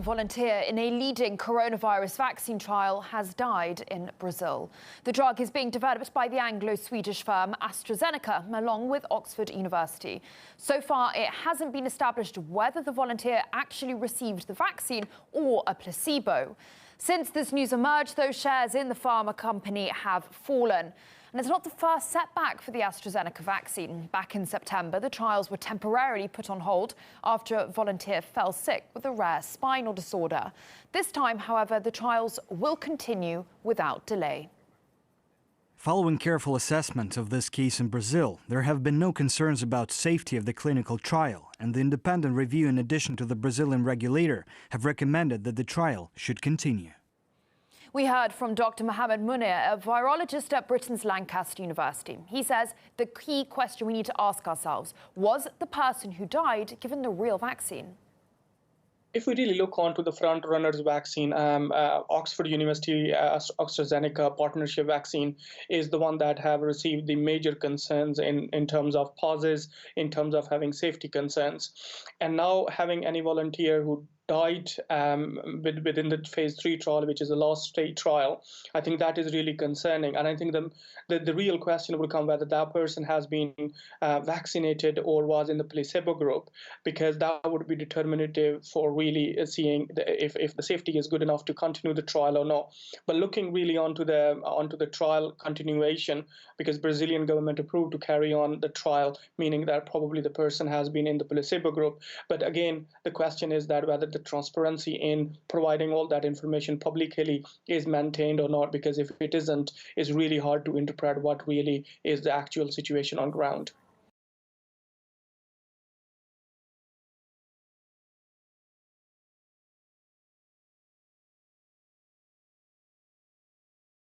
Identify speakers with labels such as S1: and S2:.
S1: Volunteer in a leading coronavirus vaccine trial has died in Brazil. The drug is being developed by the Anglo-Swedish firm AstraZeneca, along with Oxford University. So far, it hasn't been established whether the volunteer actually received the vaccine or a placebo. Since this news emerged, those shares in the pharma company have fallen. And it's not the first setback for the AstraZeneca vaccine. Back in September, the trials were temporarily put on hold after a volunteer fell sick with a rare spinal disorder. This time, however, the trials will continue without delay.
S2: Following careful assessment of this case in Brazil, there have been no concerns about safety of the clinical trial, and the independent review, in addition to the Brazilian regulator, have recommended that the trial should continue.
S1: We heard from Dr. Mohammed Munir, a virologist at Britain's Lancaster University. He says the key question we need to ask ourselves, was the person who died given the real vaccine?
S3: If we really look onto the front runners vaccine, Oxford University AstraZeneca partnership vaccine is the one that have received the major concerns in terms of pauses, in terms of having safety concerns. And now having any volunteer who died within the phase 3 trial, which is the last stage trial, I think that is really concerning. And I think the real question will come whether that person has been vaccinated or was in the placebo group, because that would be determinative for really seeing if the safety is good enough to continue the trial or not. But looking really onto the trial continuation, because Brazilian government approved to carry on the trial, meaning that probably the person has been in the placebo group. But again, the question is that whether the transparency in providing all that information publicly is maintained or not, because if it isn't, it's really hard to interpret what really is the actual situation on ground.